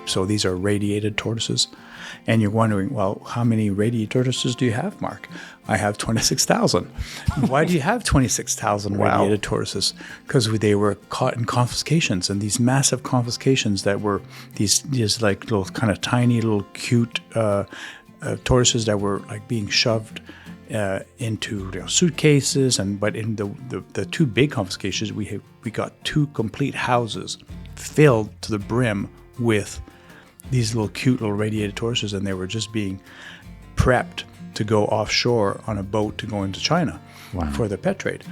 So these are radiated tortoises. And you're wondering, well, how many radiated tortoises do you have, Mark? I have 26,000. Why do you have 26,000 radiated tortoises? Because they were caught in confiscations, and these massive confiscations that were these like little kind of tiny little cute tortoises that were like being shoved into suitcases, but in the two big confiscations, we got 2 complete houses filled to the brim with these little cute little radiated tortoises, and they were just being prepped to go offshore on a boat to go into China for the pet trade.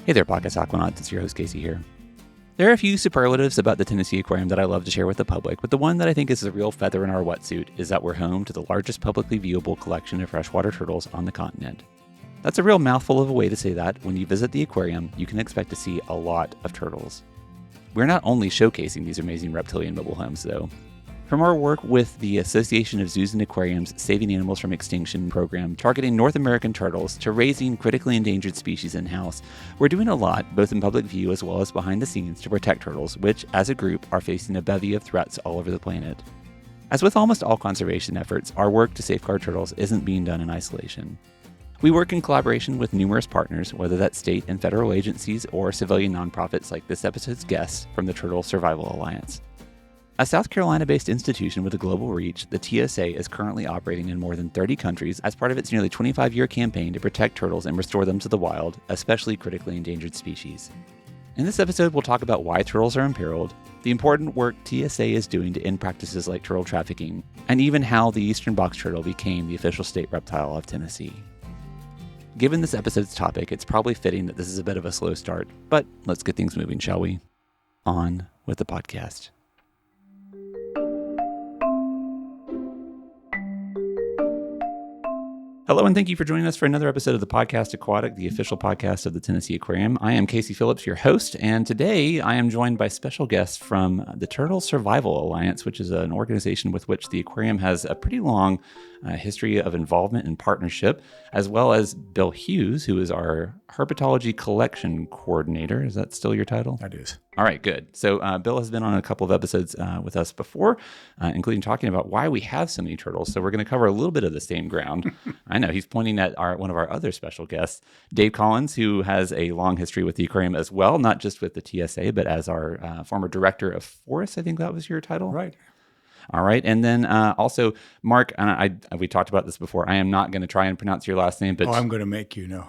Hey there, Podcast Aquanauts. It's your host, Casey here. There are a few superlatives about the Tennessee Aquarium that I love to share with the public, but the one that I think is a real feather in our wetsuit is that we're home to the largest publicly viewable collection of freshwater turtles on the continent. That's a real mouthful of a way to say that when you visit the aquarium, you can expect to see a lot of turtles. We're not only showcasing these amazing reptilian mobile homes, though. From our work with the Association of Zoos and Aquariums Saving Animals from Extinction program targeting North American turtles to raising critically endangered species in-house, we're doing a lot, both in public view as well as behind the scenes, to protect turtles, which, as a group, are facing a bevy of threats all over the planet. As with almost all conservation efforts, our work to safeguard turtles isn't being done in isolation. We work in collaboration with numerous partners, whether that's state and federal agencies or civilian nonprofits like this episode's guests from the Turtle Survival Alliance. A South Carolina-based institution with a global reach, the TSA is currently operating in more than 30 countries as part of its nearly 25-year campaign to protect turtles and restore them to the wild, especially critically endangered species. In this episode, we'll talk about why turtles are imperiled, the important work TSA is doing to end practices like turtle trafficking, and even how the eastern box turtle became the official state reptile of Tennessee. Given this episode's topic, it's probably fitting that this is a bit of a slow start, but let's get things moving, shall we? On with the podcast. Hello, and thank you for joining us for another episode of the Podcast Aquatic, the official podcast of the Tennessee Aquarium. I am Casey Phillips, your host, and today I am joined by special guests from the Turtle Survival Alliance, which is an organization with which the aquarium has a pretty long history of involvement and partnership, as well as Bill Hughes, who is our herpetology collection coordinator. Is that still your title? That is. All right, good. So Bill has been on a couple of episodes with us before, including talking about why we have so many turtles. So we're going to cover a little bit of the same ground. I know he's pointing at one of our other special guests, Dave Collins, who has a long history with the aquarium as well, not just with the TSA, but as our former director of forests. I think that was your title. Right. All right. And then also, Mark, we talked about this before. I am not going to try and pronounce your last name, but I'm going to make you know.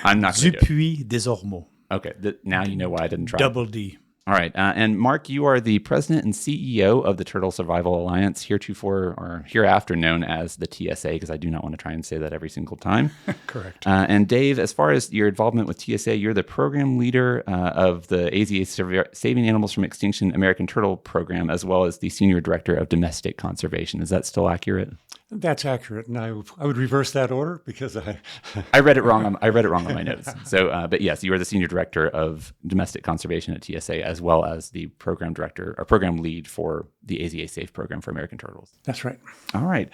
I'm not going to do it. Depuis désormais. Okay. Now you know why I didn't try. Double D. All right. And Mark, you are the president and CEO of the Turtle Survival Alliance, hereafter known as the TSA, because I do not want to try and say that every single time. Correct. And Dave, as far as your involvement with TSA, you're the program leader of the AZA Saving Animals from Extinction American Turtle Program, as well as the senior director of domestic conservation. Is that still accurate? That's accurate, and I would reverse that order because I read it wrong. I read it wrong on my notes. So, but yes, you are the senior director of domestic conservation at TSA, as well as the program director or program lead for the AZA Safe program for American turtles. That's right. All right.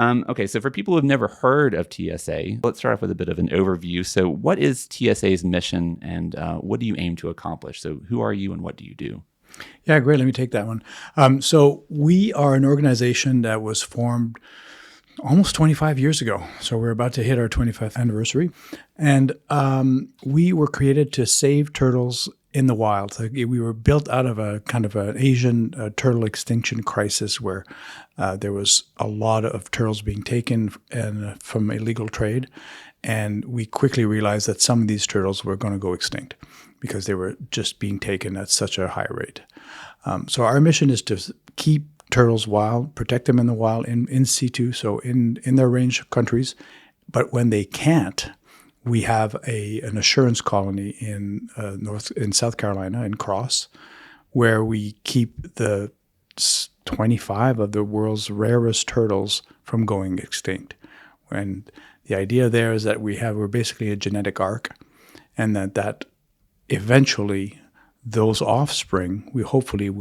Okay, so for people who have never heard of TSA, let's start off with a bit of an overview. So, what is TSA's mission, and what do you aim to accomplish? So, who are you, and what do you do? Yeah, great. Let me take that one. So we are an organization that was formed almost 25 years ago. So we're about to hit our 25th anniversary. And we were created to save turtles in the wild. We were built out of a kind of an Asian turtle extinction crisis where there was a lot of turtles being taken from illegal trade. And we quickly realized that some of these turtles were going to go extinct because they were just being taken at such a high rate. So our mission is to keep turtles wild, protect them in the wild, in situ, so in their range countries. But when they can't, we have an assurance colony in South Carolina, in Cross, where we keep the 25 of the world's rarest turtles from going extinct. And the idea there is that we're basically a genetic ark, and that eventually those offspring, we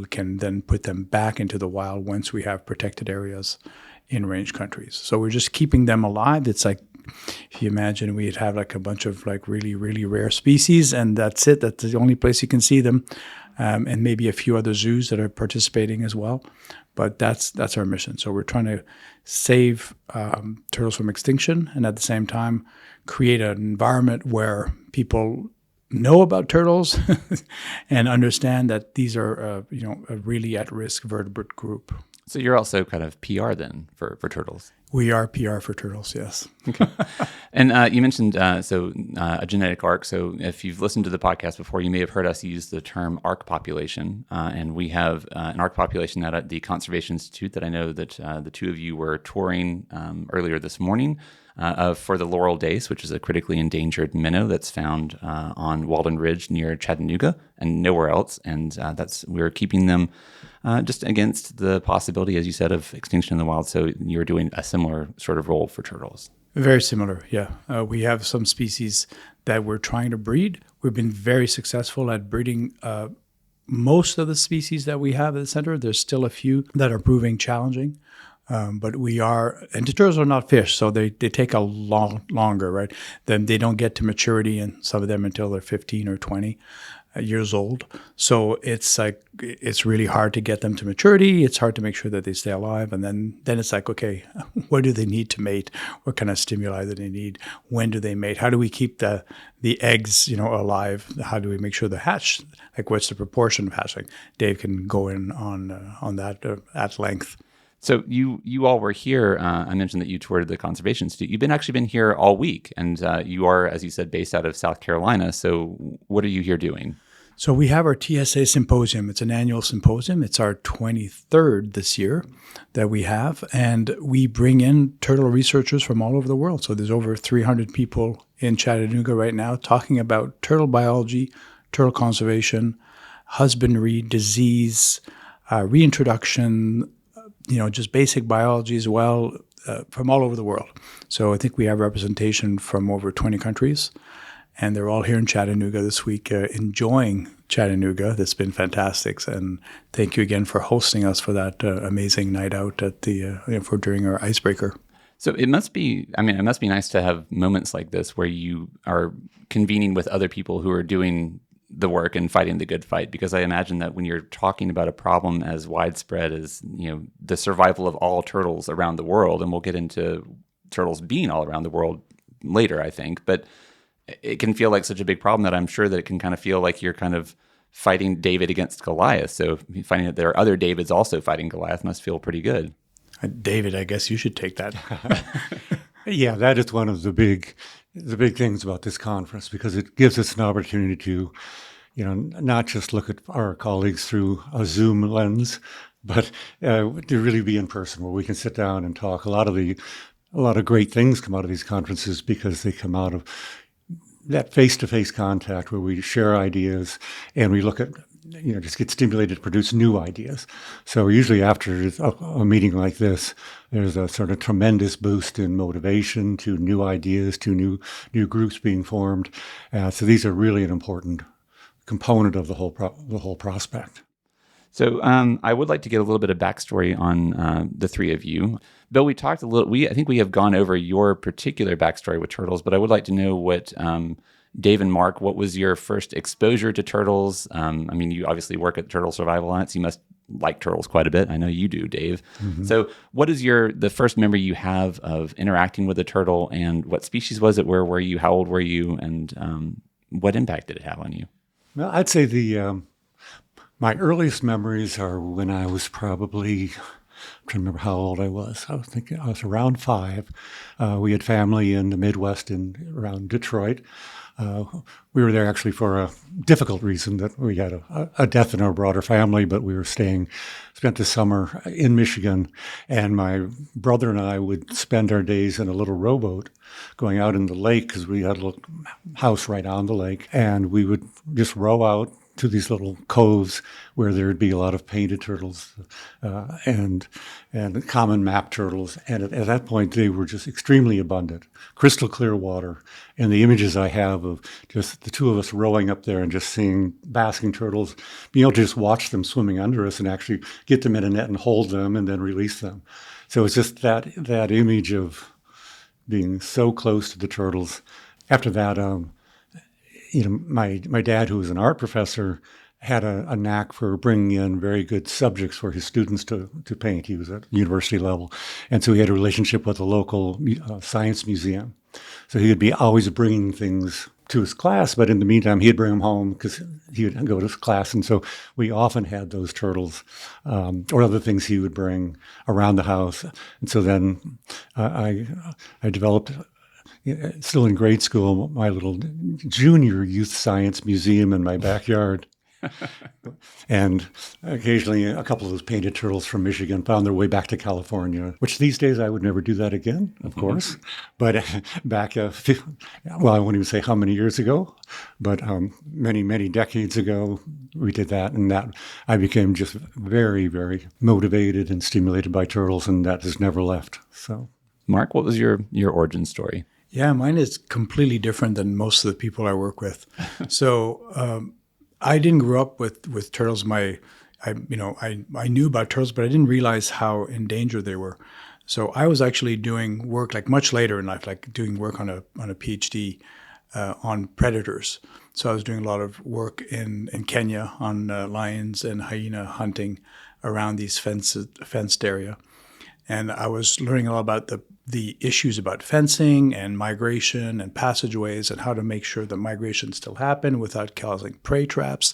can then put them back into the wild once we have protected areas in range countries. So we're just keeping them alive. It's like, if you imagine we'd have like a bunch of like really, really rare species, and that's it. That's the only place you can see them. and maybe a few other zoos that are participating as well. But that's our mission. So we're trying to save turtles from extinction, and at the same time create an environment where people know about turtles and understand that these are a really at-risk vertebrate group. So you're also kind of PR then for turtles. We are PR for turtles, yes. Okay. And you mentioned a genetic arc. So if you've listened to the podcast before, you may have heard us use the term arc population. And we have an arc population at the Conservation Institute that I know that the two of you were touring earlier this morning for the laurel dace, which is a critically endangered minnow that's found on Walden Ridge near Chattanooga and nowhere else. And we're keeping them just against the possibility, as you said, of extinction in the wild. So you're doing a similar sort of role for turtles. Very similar, yeah. We have some species that we're trying to breed. We've been very successful at breeding most of the species that we have at the center. There's still a few that are proving challenging. But and the turtles are not fish, so they take a longer, right? Then they don't get to maturity, and some of them until they're 15 or 20 years old. So it's really hard to get them to maturity. It's hard to make sure that they stay alive. And then it's like, okay, what do they need to mate? What kind of stimuli do they need? When do they mate? How do we keep the eggs, alive? How do we make sure they hatch? Like, what's the proportion of hatching? Dave can go in on that at length. So you all were here. I mentioned that you toured the Conservation Institute. You've actually been here all week, and you are, as you said, based out of South Carolina. So what are you here doing? So we have our TSA symposium. It's an annual symposium. It's our 23rd this year that we have, and we bring in turtle researchers from all over the world. So there's over 300 people in Chattanooga right now talking about turtle biology, turtle conservation, husbandry, disease, reintroduction, just basic biology as well, from all over the world. So I think we have representation from over 20 countries, and they're all here in Chattanooga this week, enjoying Chattanooga. That's been fantastic, and thank you again for hosting us for that amazing night out at during our icebreaker. So it must be nice to have moments like this where you are convening with other people who are doing the work and fighting the good fight, because I imagine that when you're talking about a problem as widespread as the survival of all turtles around the world, and we'll get into turtles being all around the world later, I think, but it can feel like such a big problem that I'm sure that it can kind of feel like you're kind of fighting David against Goliath. So finding that there are other Davids also fighting Goliath must feel pretty good. David, I guess you should take that. Yeah, that is one of the big things about this conference, because it gives us an opportunity to, not just look at our colleagues through a Zoom lens, but to really be in person, where we can sit down and talk. A lot of great things come out of these conferences because they come out of that face-to-face contact where we share ideas and we look at, just get stimulated to produce new ideas. So usually after a meeting like this, there's a sort of tremendous boost in motivation to new ideas, to new groups being formed. So these are really an important component of the whole prospect. So I would like to get a little bit of backstory on the three of you. Bill, we talked a little. I think we have gone over your particular backstory with turtles, but I would like to know what Dave and Mark. What was your first exposure to turtles? You obviously work at Turtle Survival on it, so you must like turtles quite a bit. I know you do, Dave. Mm-hmm. So, what is the first memory you have of interacting with a turtle, and what species was it? Where were you? How old were you? And what impact did it have on you? Well, I'd say my earliest memories are when I was probably, I'm trying to remember how old I was. I was thinking I was around 5. We had family in the Midwest around Detroit. We were there actually for a difficult reason, that we had a death in our broader family, but we were spent the summer in Michigan, and my brother and I would spend our days in a little rowboat going out in the lake, because we had a little house right on the lake, and we would just row out to these little coves where there would be a lot of painted turtles and common map turtles. And at that point, they were just extremely abundant, crystal clear water. And the images I have of just the two of us rowing up there and just seeing basking turtles, being able to just watch them swimming under us and actually get them in a net and hold them and then release them. So it's just that image of being so close to the turtles. After that, my dad, who was an art professor, had a knack for bringing in very good subjects for his students to paint. He was at university level. And so he had a relationship with a local science museum. So he would be always bringing things to his class, but in the meantime, he'd bring them home because he would go to his class. And so we often had those turtles or other things he would bring around the house. And so then I developed, still in grade school, my little junior youth science museum in my backyard. And occasionally a couple of those painted turtles from Michigan found their way back to California, which these days I would never do that again, of course. But back, well, I won't even say how many years ago, but many, many decades ago, we did that. And that I became just very, very motivated and stimulated by turtles, and that has never left. So, Mark, what was your origin story? Yeah, mine is completely different than most of the people I work with. So I didn't grow up with turtles. I knew about turtles, but I didn't realize how endangered they were. So I was actually doing work like much later in life, like doing work on a PhD on predators. So I was doing a lot of work in Kenya on lions and hyena hunting around these fenced area. And I was learning a lot about the issues about fencing and migration and passageways and how to make sure that migration still happen without causing prey traps.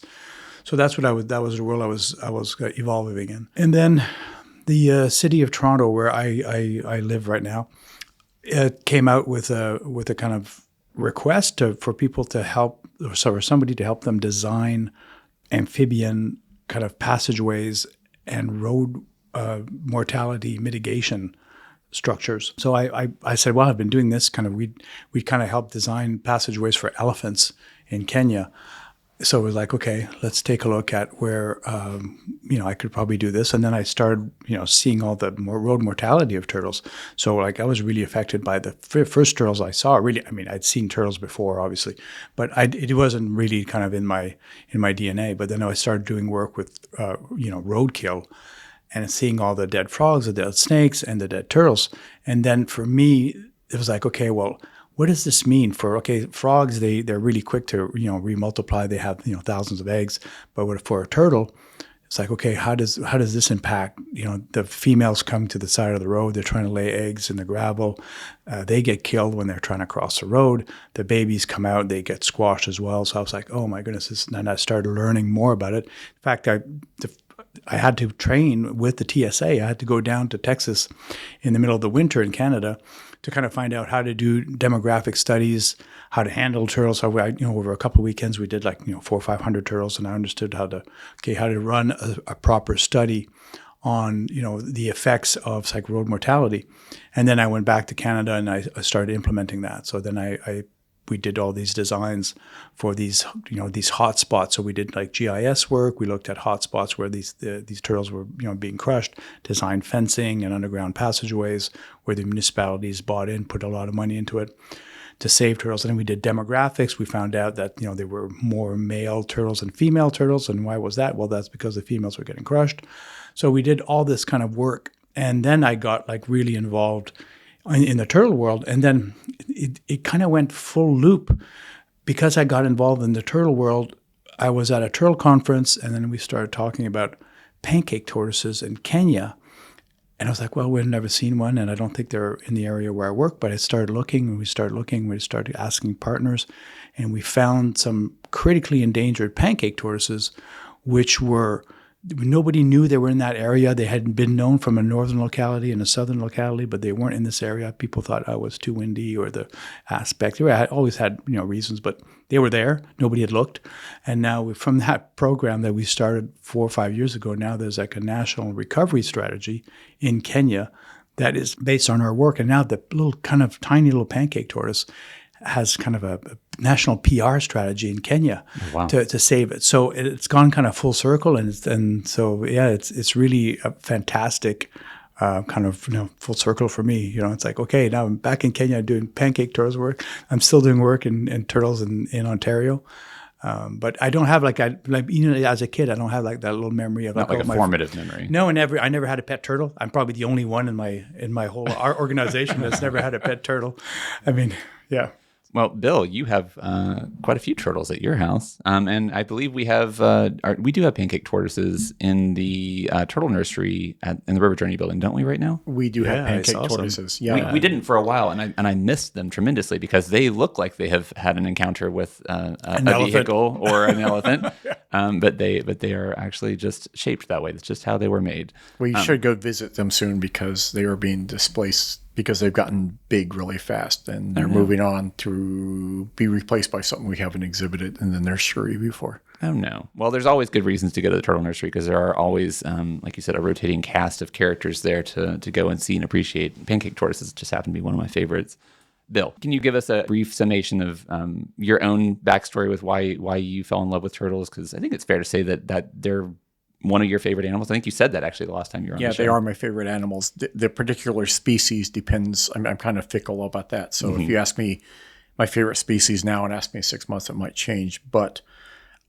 So that was the world I was evolving in. And then the city of Toronto, where I live right now, it came out with a kind of request for people to help, or somebody to help them design amphibian kind of passageways and road mortality mitigation structures. So I said, well, I've been doing this kind of, we kind of help design passageways for elephants in Kenya. So it was like, okay, let's take a look at where, I could probably do this. And then I started, seeing all the road mortality of turtles. So like I was really affected by the first turtles I saw. Really, I mean, I'd seen turtles before, obviously, but it wasn't really kind of in my DNA. But then I started doing work with, roadkill, and seeing all the dead frogs, the dead snakes, and the dead turtles. And then for me, it was like, okay, well, what does this mean for, frogs, they're really quick to, remultiply. They have, thousands of eggs. But for a turtle, it's like, okay, how does this impact? The females come to the side of the road. They're trying to lay eggs in the gravel. They get killed when they're trying to cross the road. The babies come out. They get squashed as well. So I was like, oh, my goodness. And I started learning more about it. In fact, I had to train with the TSA. I had to go down to Texas in the middle of the winter in Canada to kind of find out how to do demographic studies, how to handle turtles. So over a couple of weekends, we did 400 or 500 turtles, and I understood how to run a proper study on, the effects of road mortality. And then I went back to Canada and I started implementing that. So then we did all these designs for these hot spots. So we did GIS work. We looked at hot spots where these turtles were, being crushed, designed fencing and underground passageways where the municipalities bought in, put a lot of money into it to save turtles. And then we did demographics. We found out that, there were more male turtles than female turtles. And why was that? Well, that's because the females were getting crushed. So we did all this kind of work. And then I got really involved in the turtle world. And then it kind of went full loop. Because I got involved in the turtle world, I was at a turtle conference, and then we started talking about pancake tortoises in Kenya. And I was like, well, we've never seen one, and I don't think they're in the area where I work. But I started looking, and we started asking partners, and we found some critically endangered pancake tortoises, which were, nobody knew they were in that area. They hadn't been known from a northern locality and a southern locality, but they weren't in this area. People thought I was too windy or the aspect. I always had reasons, but they were there. Nobody had looked. And now from that program that we started 4 or 5 years ago, now there's a national recovery strategy in Kenya that is based on our work. And now the little kind of tiny little pancake tortoise has kind of a national PR strategy in Kenya to save it. So it's gone kind of full circle, it's really a fantastic kind of full circle for me. It's like, okay, now I'm back in Kenya doing pancake turtles work. I'm still doing work in turtles in Ontario. But I don't have as a kid, I don't have that little memory of not a formative memory. No, I never had a pet turtle. I'm probably the only one in my whole organization that's never had a pet turtle. I mean, yeah. Well, Bill, you have quite a few turtles at your house, and I believe we have we do have pancake tortoises in the turtle nursery in the River Journey building, don't we? Right now, We do have pancake tortoises. Yeah, we didn't for a while, and I missed them tremendously because they look like they have had an encounter with a vehicle or an elephant, but they are actually just shaped that way. That's just how they were made. We should go visit them soon because they are being displaced because they've gotten big really fast and they're moving on to be replaced by something we haven't exhibited in the nursery before. Oh, no. Well, there's always good reasons to go to the turtle nursery because there are always, like you said, a rotating cast of characters there to go and see and appreciate. Pancake tortoises just happen to be one of my favorites. Bill, can you give us a brief summation of your own backstory with why you fell in love with turtles? Because I think it's fair to say that they're one of your favorite animals. I think you said that actually the last time you were on the show. Yeah, they are my favorite animals. The particular species depends. I'm kind of fickle about that. So if you ask me my favorite species now and ask me in 6 months, it might change. But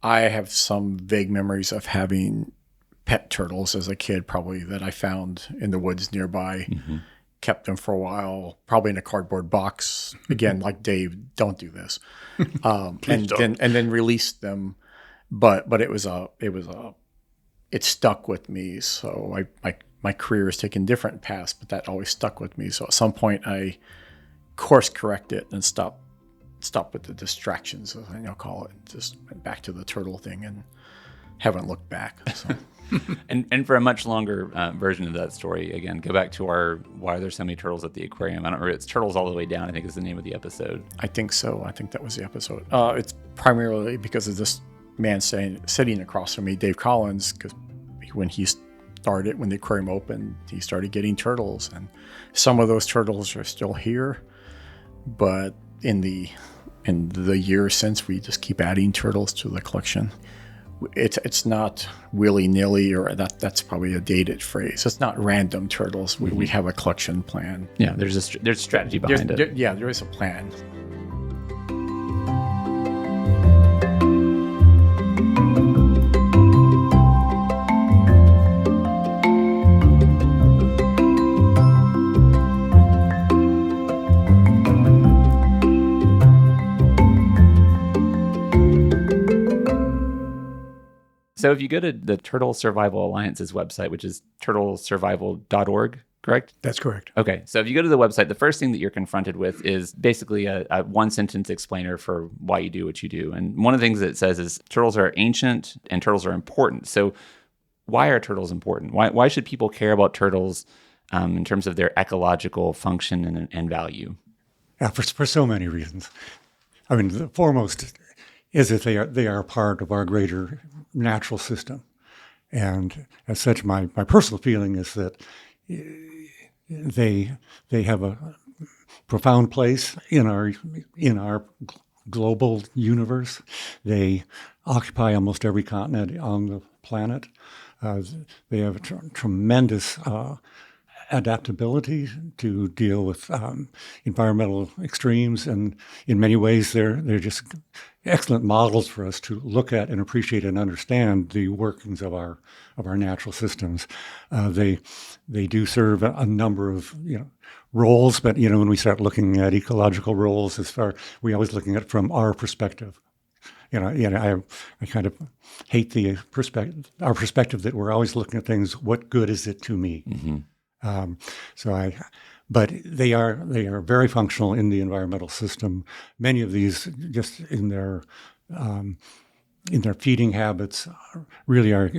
I have some vague memories of having pet turtles as a kid, probably that I found in the woods nearby. Kept them for a while, probably in a cardboard box. Again, like Dave, don't do this. And then released them. But it stuck with me. So my career has taken different paths, but that always stuck with me. So at some point I course correct it and stop with the distractions, as I call it. Just went back to the turtle thing and haven't looked back. So. And for a much longer version of that story, again, go back to our Why Are There So Many Turtles at the Aquarium? I don't remember. It's Turtles All the Way Down, I think is the name of the episode. I think so. I think that was the episode. It's primarily because of this man sitting across from me, Dave Collins, because when the aquarium opened, he started getting turtles, and some of those turtles are still here. But in the years since, we just keep adding turtles to the collection. It's not willy-nilly, or that's probably a dated phrase. It's not random turtles. We have a collection plan. Yeah, there's strategy behind it. There is a plan. So if you go to the Turtle Survival Alliance's website, which is turtlesurvival.org, correct? That's correct. Okay. So if you go to the website, the first thing that you're confronted with is basically a one-sentence explainer for why you do what you do. And one of the things that it says is turtles are ancient and turtles are important. So why are turtles important? Why should people care about turtles in terms of their ecological function and value? Yeah, for so many reasons. I mean, the foremost is that they are part of our greater natural system. And as such, my personal feeling is that they have a profound place in our global universe. They occupy almost every continent on the planet. They have tremendous adaptability to deal with environmental extremes, and in many ways they're just excellent models for us to look at and appreciate and understand the workings of our natural systems. They do serve a number of roles, but when we start looking at ecological roles, we always looking at it from our perspective. I kind of hate our perspective that we're always looking at things. What good is it to me? But they are very functional in the environmental system. Many of these, just in their feeding habits, really are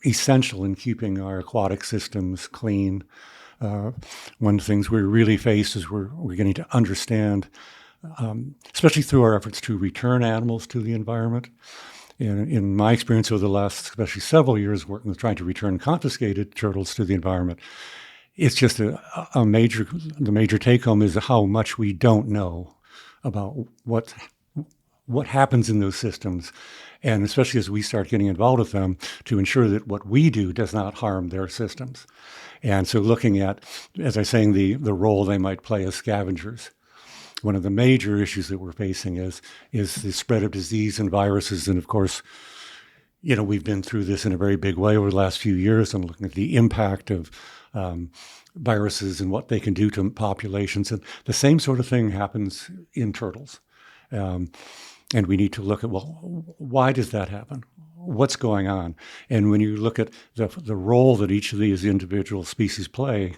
essential in keeping our aquatic systems clean. One of the things we really face is we're getting to understand, especially through our efforts to return animals to the environment. In my experience over the last, especially several years, working with trying to return confiscated turtles to the environment, it's just the major take-home is how much we don't know about what happens in those systems, and especially as we start getting involved with them, to ensure that what we do does not harm their systems. And so looking at, as I was saying, the role they might play as scavengers. One of the major issues that we're facing is the spread of disease and viruses, and of course, we've been through this in a very big way over the last few years, and looking at the impact of viruses and what they can do to populations. And the same sort of thing happens in turtles. And we need to look at, well, why does that happen? What's going on? And when you look at the role that each of these individual species play,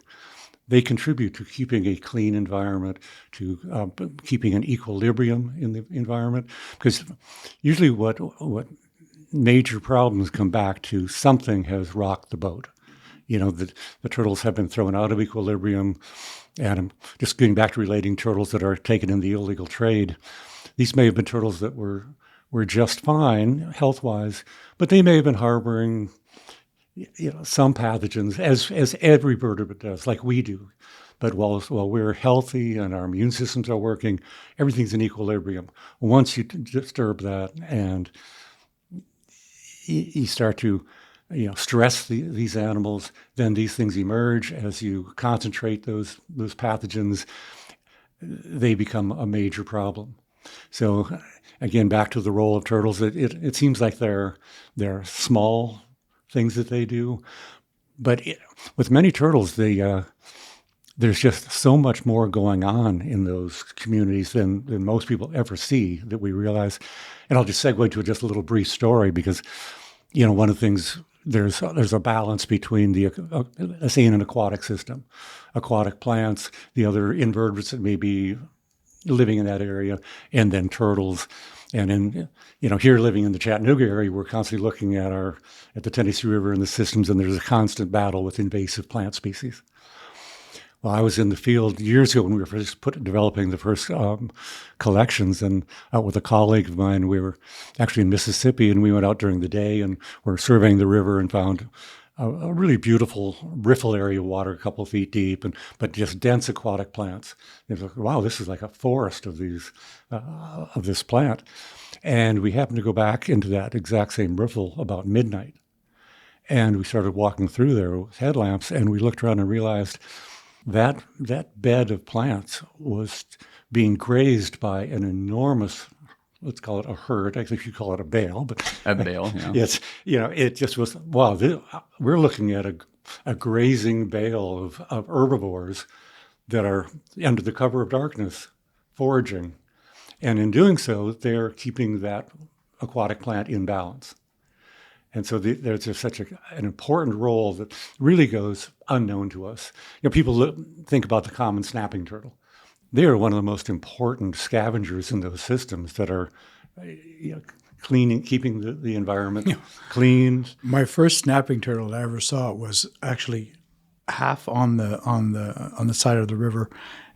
they contribute to keeping a clean environment, to keeping an equilibrium in the environment. Because usually what major problems come back to something has rocked the boat. The turtles have been thrown out of equilibrium. And I'm just getting back to relating turtles that are taken in the illegal trade. These may have been turtles that were just fine health-wise, but they may have been harboring some pathogens, as every vertebrate does, like we do. But while we're healthy and our immune systems are working, everything's in equilibrium. Once you disturb that and you start to stress these animals, then these things emerge. As you concentrate those pathogens, they become a major problem. So again, back to the role of turtles, it seems like they're small things that they do, but with many turtles, there's just so much more going on in those communities than most people ever see that we realize. And I'll just segue to just a little brief story because, one of the things, there's a balance between let's say in an aquatic system, aquatic plants, the other invertebrates that may be living in that area, and then turtles. And in, here living in the Chattanooga area, we're constantly looking at the Tennessee River and the systems, and there's a constant battle with invasive plant species. Well, I was in the field years ago when we were first developing the first collections, and out with a colleague of mine, we were actually in Mississippi, and we went out during the day and were surveying the river and found a really beautiful riffle area of water, a couple of feet deep, but just dense aquatic plants. It was like, wow, this is like a forest of this plant. And we happened to go back into that exact same riffle about midnight. And we started walking through there with headlamps, and we looked around and realized that bed of plants was being grazed by an enormous, let's call it a herd. I think you call it a bale, but a bale. Yeah. It's it just was, wow. We're looking at a grazing bale of herbivores that are under the cover of darkness, foraging, and in doing so, they're keeping that aquatic plant in balance. And so there's just such an important role that really goes unknown to us. People think about the common snapping turtle. They are one of the most important scavengers in those systems that are cleaning, keeping the environment clean. My first snapping turtle that I ever saw was actually half on the side of the river,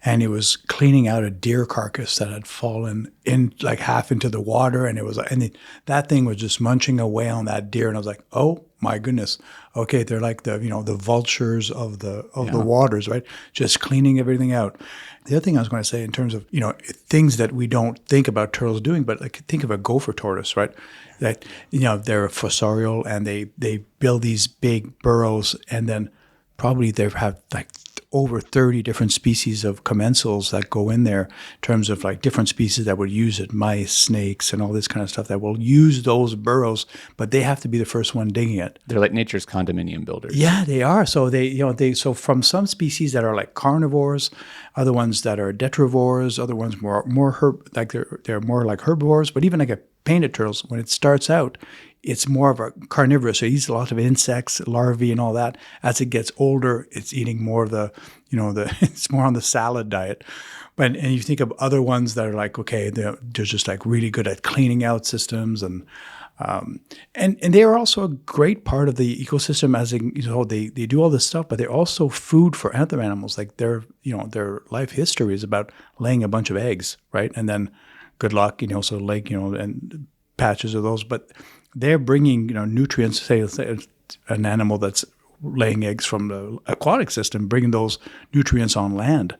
and it was cleaning out a deer carcass that had fallen in like half into the water, and that thing was just munching away on that deer, and I was like, oh my goodness, okay, they're like the vultures of the waters, right? Just cleaning everything out. The other thing I was going to say in terms of things that we don't think about turtles doing, but like think of a gopher tortoise, right? That they're fossorial and they build these big burrows, and then probably they have like over 30 different species of commensals that go in there in terms of like different species that would use it, mice, snakes, and all this kind of stuff that will use those burrows, but they have to be the first one digging it. They're like nature's condominium builders. Yeah, they are. So so from some species that are like carnivores, other ones that are detrivores, other ones they're more like herbivores, but even like a painted turtles, when it starts out, it's more of a carnivorous. So it eats a lot of insects, larvae, and all that. As it gets older, it's eating more of it's more on the salad diet. And you think of other ones that are like, okay, they're just like really good at cleaning out systems, and they are also a great part of the ecosystem. As they do all this stuff, but they're also food for other animals. Like their life history is about laying a bunch of eggs, right? And then good luck, so like and patches of those, but they're bringing nutrients. Say an animal that's laying eggs from the aquatic system, bringing those nutrients on land,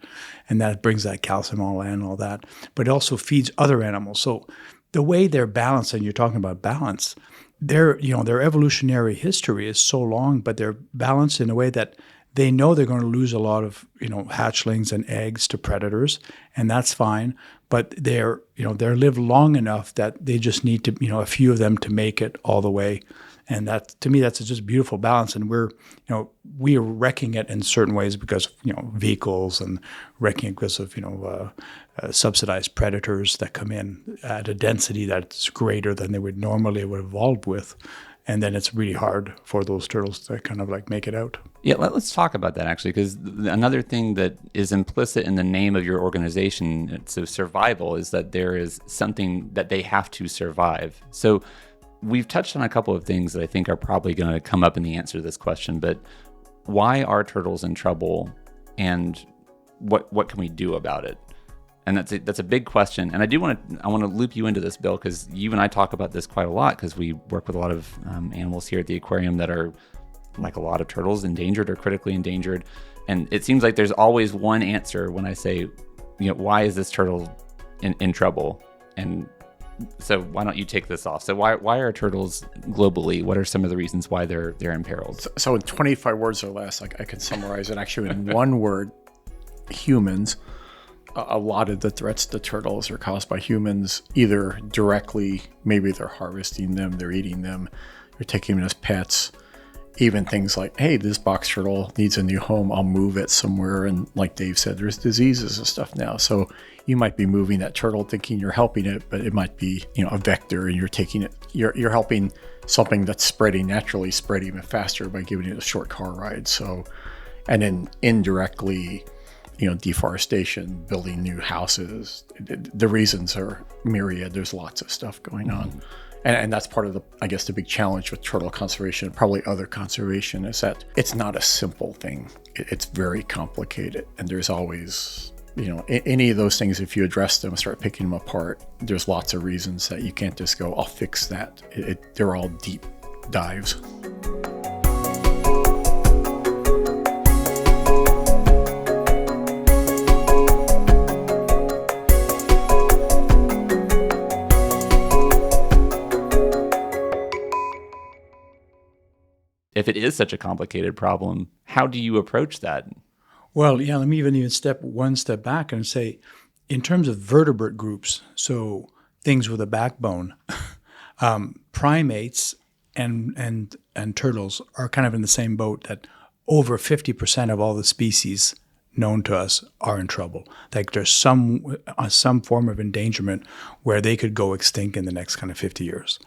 and that brings that calcium on land and all that. But it also feeds other animals. So the way they're balanced, and you're talking about balance, their evolutionary history is so long, but they're balanced in a way that they know they're going to lose a lot of hatchlings and eggs to predators, and that's fine. But they're live long enough that they just need to a few of them to make it all the way, And that, to me, that's just a beautiful balance. And we are wrecking it in certain ways because of, vehicles, and wrecking it because of, subsidized predators that come in at a density that's greater than they would normally have evolved with. And then it's really hard for those turtles to kind of like make it out. Yeah, let's talk about that actually, because another thing that is implicit in the name of your organization, so survival, is that there is something that they have to survive. So we've touched on a couple of things that I think are probably going to come up in the answer to this question, but why are turtles in trouble, and what can we do about it? And that's a big question. And I want to loop you into this, Bill, because you and I talk about this quite a lot, because we work with a lot of animals here at the aquarium that are, like a lot of turtles, endangered or critically endangered. And it seems like there's always one answer when I say, why is this turtle in trouble? And so why don't you take this off? So why are turtles globally? What are some of the reasons why they're imperiled? So in 25 words or less, I can summarize it actually in one word: humans. A lot of the threats to turtles are caused by humans, either directly, maybe they're harvesting them, they're eating them, they're taking them as pets. Even things like, hey, this box turtle needs a new home, I'll move it somewhere. And like Dave said, there's diseases and stuff now. So you might be moving that turtle thinking you're helping it, but it might be, a vector, and you're taking it, you're helping something that's naturally spreading even faster by giving it a short car ride. So, and then indirectly, deforestation, building new houses. The reasons are myriad. There's lots of stuff going on. And that's part of the big challenge with turtle conservation, probably other conservation, is that it's not a simple thing. It's very complicated. And there's always, any of those things, if you address them and start picking them apart, there's lots of reasons that you can't just go, I'll fix that. They're all deep dives. If it is such a complicated problem, how do you approach that? Well, yeah, let me even step one step back and say, in terms of vertebrate groups, so things with a backbone, primates and turtles are kind of in the same boat, that over 50% of all the species known to us are in trouble. Like there's some form of endangerment where they could go extinct in the next kind of 50 years.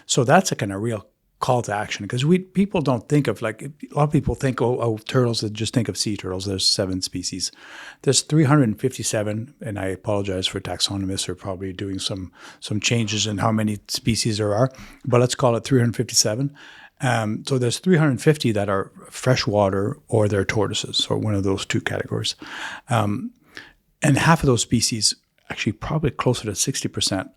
So that's a kind of real call to action, because people don't think of, like, a lot of people think, turtles, they just think of sea turtles. There's 7 species. There's 357, and I apologize for taxonomists who are probably doing some changes in how many species there are, but let's call it 357. So there's 350 that are freshwater or they're tortoises, or one of those two categories. And half of those species, actually probably closer to 60%,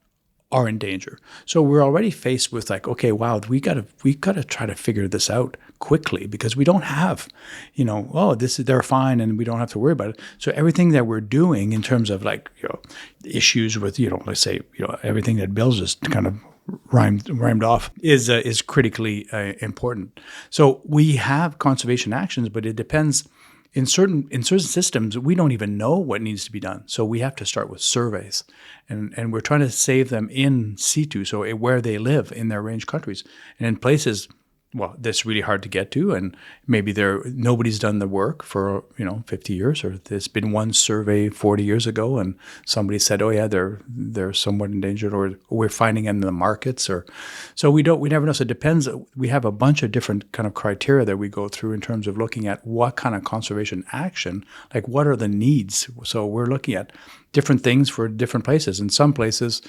are in danger. So we're already faced with like, okay, wow, we gotta try to figure this out quickly, because we don't have, they're fine and we don't have to worry about it. So everything that we're doing in terms of like, issues with, let's say, everything that Bill just kind of rhymed off is critically important. So we have conservation actions, but it depends. In certain systems, we don't even know what needs to be done. So we have to start with surveys, and we're trying to save them in situ, so where they live in their range countries. And in places, well, that's really hard to get to, and maybe nobody's done the work for 50 years, or there's been one survey 40 years ago, and somebody said, oh yeah, they're somewhat endangered, or we're finding them in the markets, or so we never know. So it depends. We have a bunch of different kind of criteria that we go through in terms of looking at what kind of conservation action, like what are the needs. So we're looking at different things for different places. In some places,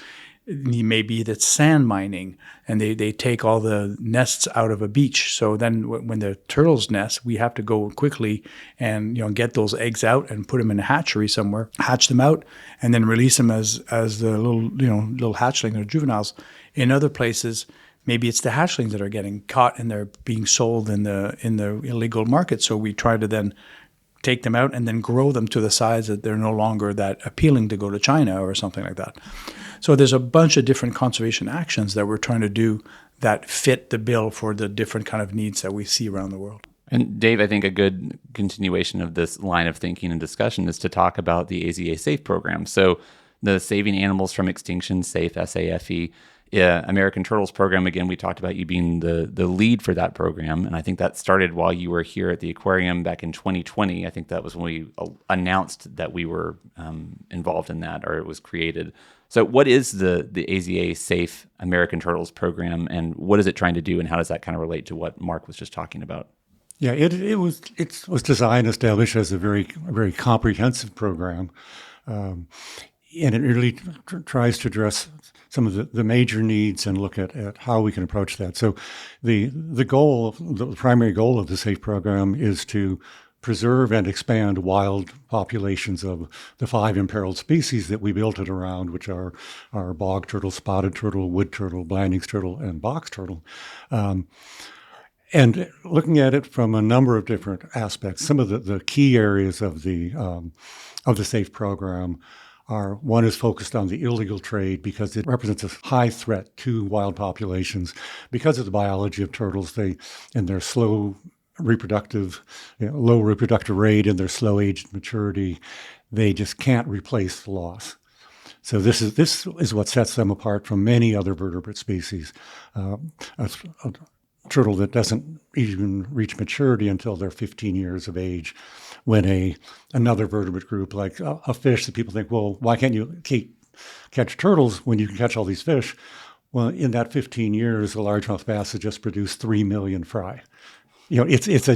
maybe that's sand mining, and they take all the nests out of a beach. So then when the turtles nest, we have to go quickly and get those eggs out and put them in a hatchery somewhere, hatch them out, and then release them as the little hatchling or juveniles. In other places, maybe it's the hatchlings that are getting caught and they're being sold in the illegal market. So we try to then take them out and then grow them to the size that they're no longer that appealing to go to China or something like that. So there's a bunch of different conservation actions that we're trying to do that fit the bill for the different kind of needs that we see around the world. And Dave, I think a good continuation of this line of thinking and discussion is to talk about the AZA SAFE program. So the Saving Animals from Extinction, SAFE, SAFE, American Turtles program, again, we talked about you being the lead for that program. And I think that started while you were here at the aquarium back in 2020. I think that was when we announced that we were involved in that, or it was created. So what is the AZA Safe American Turtles program, and what is it trying to do, and how does that kind of relate to what Mark was just talking about? Yeah, it was designed and established as a very comprehensive program, and it really tries to address some of the major needs and look at how we can approach that. So the primary goal of the SAFE program is to preserve and expand wild populations of the 5 imperiled species that we built it around, which are bog turtle, spotted turtle, wood turtle, Blanding's turtle, and box turtle. And looking at it from a number of different aspects, some of the key areas of the SAFE program are, one is focused on the illegal trade because it represents a high threat to wild populations because of the biology of turtles. And their slow reproductive, low reproductive rate and their slow age maturity, they just can't replace the loss. So this is what sets them apart from many other vertebrate species. A turtle that doesn't even reach maturity until they're 15 years of age, when another vertebrate group, like a fish that people think, well, why can't you catch turtles when you can catch all these fish? Well, in that 15 years, a largemouth bass has just produced 3 million fry. It's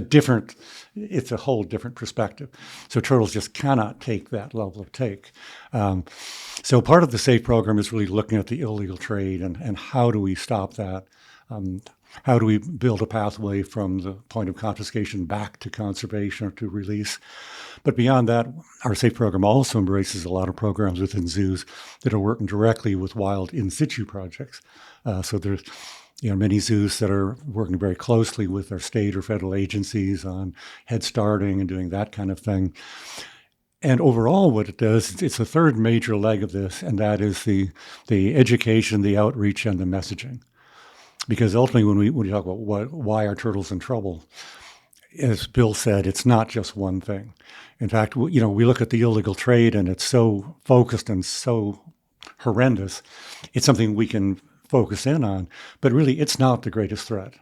a whole different perspective. So turtles just cannot take that level of take. So part of the SAFE program is really looking at the illegal trade and how do we stop that? How do we build a pathway from the point of confiscation back to conservation or to release? But beyond that, our SAFE program also embraces a lot of programs within zoos that are working directly with wild in situ projects. So there's many zoos that are working very closely with their state or federal agencies on head starting and doing that kind of thing. And overall, what it does, it's a third major leg of this, and that is the education, the outreach, and the messaging. Because ultimately, when we talk about why are turtles in trouble, as Bill said, it's not just one thing. In fact, we look at the illegal trade, and it's so focused and so horrendous. It's something we can focus in on, but really, it's not the greatest threat.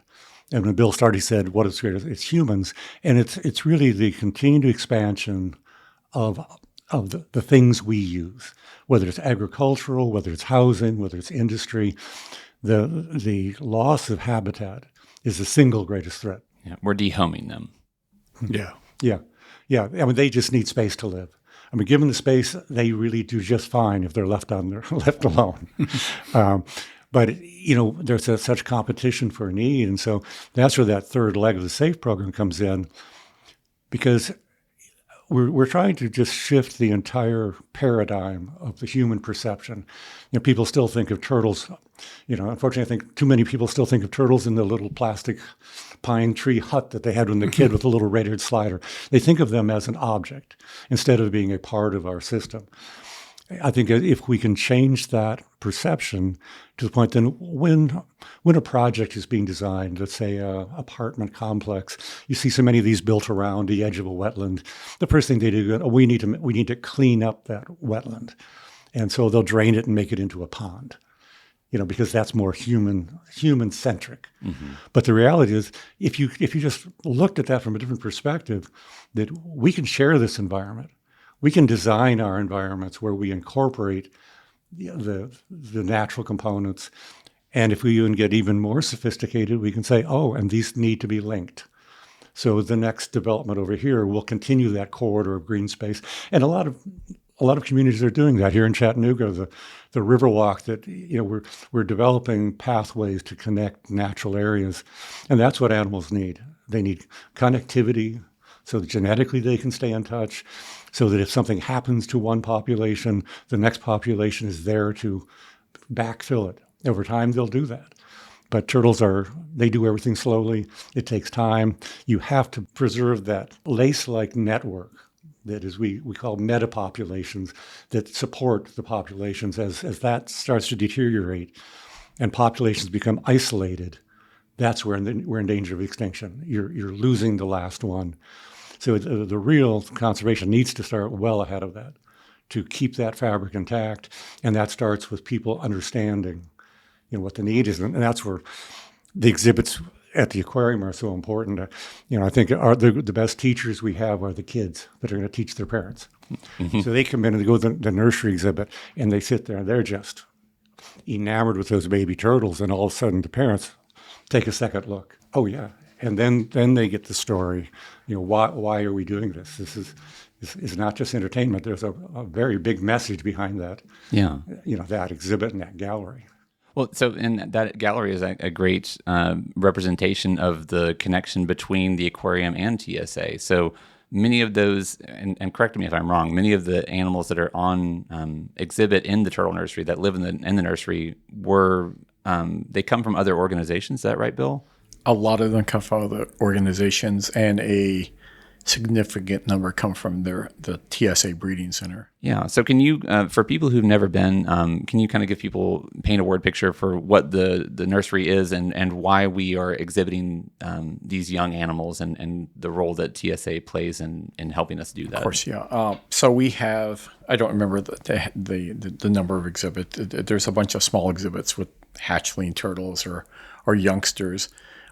And when Bill started, he said, "What is greatest? It's humans," and it's really the continued expansion of the things we use, whether it's agricultural, whether it's housing, whether it's industry. The loss of habitat is the single greatest threat. Yeah, we're dehoming them. Yeah. Yeah. I mean, they just need space to live. I mean, given the space, they really do just fine if they're left alone. But there's such competition for need, and so that's where that third leg of the SAFE program comes in, because we're trying to just shift the entire paradigm of the human perception. People still think of turtles. Unfortunately, I think too many people still think of turtles in the little plastic pine tree hut that they had when they were a kid with a little red-haired slider. They think of them as an object instead of being a part of our system. I think if we can change that perception to the point, then when a project is being designed, let's say an apartment complex, you see so many of these built around the edge of a wetland. The first thing they do, we need to clean up that wetland, and so they'll drain it and make it into a pond, because that's more human centric. Mm-hmm. But the reality is, if you just looked at that from a different perspective, that we can share this environment. We can design our environments where we incorporate the natural components. And if we even get even more sophisticated, we can say, and these need to be linked. So the next development over here will continue that corridor of green space. And a lot of communities are doing that. Here in Chattanooga, the Riverwalk, that we're developing pathways to connect natural areas. And that's what animals need. They need connectivity so that genetically they can stay in touch, so that if something happens to one population, the next population is there to backfill it. Over time, they'll do that. But turtles they do everything slowly. It takes time. You have to preserve that lace-like network that is we call metapopulations that support the populations. As that starts to deteriorate and populations become isolated, that's where we're in danger of extinction. You're losing the last one. So the real conservation needs to start well ahead of that to keep that fabric intact. And that starts with people understanding, what the need is, and that's where the exhibits at the aquarium are so important. I think the best teachers we have are the kids that are going to teach their parents. So they come in and they go to the nursery exhibit, and they sit there and they're just enamored with those baby turtles, and all of a sudden the parents take a second look. Oh yeah, and then they get the story. Why are we doing this? This is not just entertainment. There's a very big message behind that. Yeah. That exhibit and that gallery. Well, so and that gallery is a great representation of the connection between the aquarium and TSA. So many of those, and correct me if I'm wrong, many of the animals that are on exhibit in the turtle nursery that live in the nursery they come from other organizations. Is that right, Bill? A lot of them come from other organizations, and a significant number come from the TSA breeding center. Yeah. So can you, for people who've never been, can you kind of paint a word picture for what the nursery is and why we are exhibiting these young animals and the role that TSA plays in helping us do that? Of course, yeah. So we have, I don't remember the number of exhibits. There's a bunch of small exhibits with hatchling turtles or youngsters.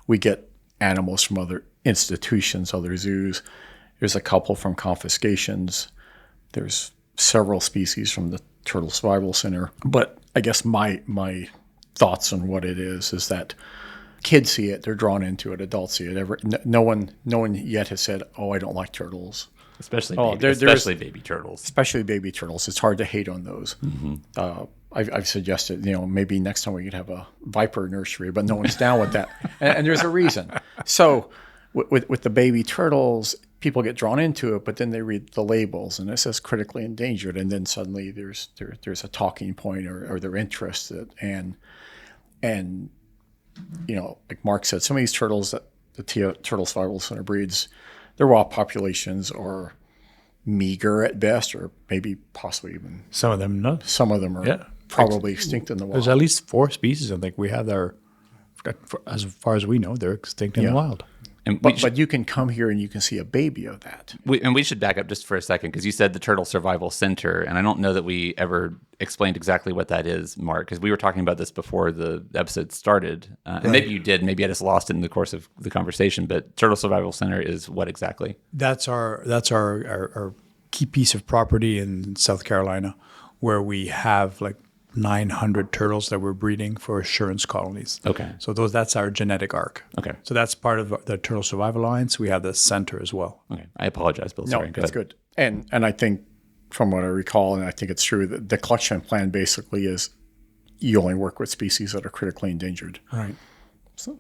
We get animals from other institutions, other zoos. There's a couple from confiscations. There's several species from the Turtle Survival Center. But I guess my thoughts on what it is that kids see it, they're drawn into it. Adults see it. No one yet has said, "Oh, I don't like turtles." Especially baby turtles. Especially baby turtles. It's hard to hate on those. Mm-hmm. I've suggested, maybe next time we could have a viper nursery, but no one's down with that. And there's a reason. So with the baby turtles, people get drawn into it, but then they read the labels and it says critically endangered, and then suddenly there's a talking point or they're interested. And like Mark said, some of these turtles that the Turtle Survival Center breeds, their wild populations are meager at best, or maybe possibly even Some of them not. some of them are probably extinct in the wild. There's at least 4 species. I think we have as far as we know, they're extinct in the wild. And But you can come here and you can see a baby of that. we should back up just for a second, because you said the Turtle Survival Center, and I don't know that we ever explained exactly what that is, Mark, because we were talking about this before the episode started. And maybe you did. Maybe I just lost it in the course of the conversation. But Turtle Survival Center is what exactly? That's our key piece of property in South Carolina, where we have like 900 turtles that we're breeding for assurance colonies. Okay. So that's our genetic arc. Okay. So that's part of the Turtle Survival Alliance. We have the center as well. Okay. I apologize, Bill. No, Sorry. that's good. And I think from what I recall, and I think it's true, that the collection plan basically is you only work with species that are critically endangered. Right. So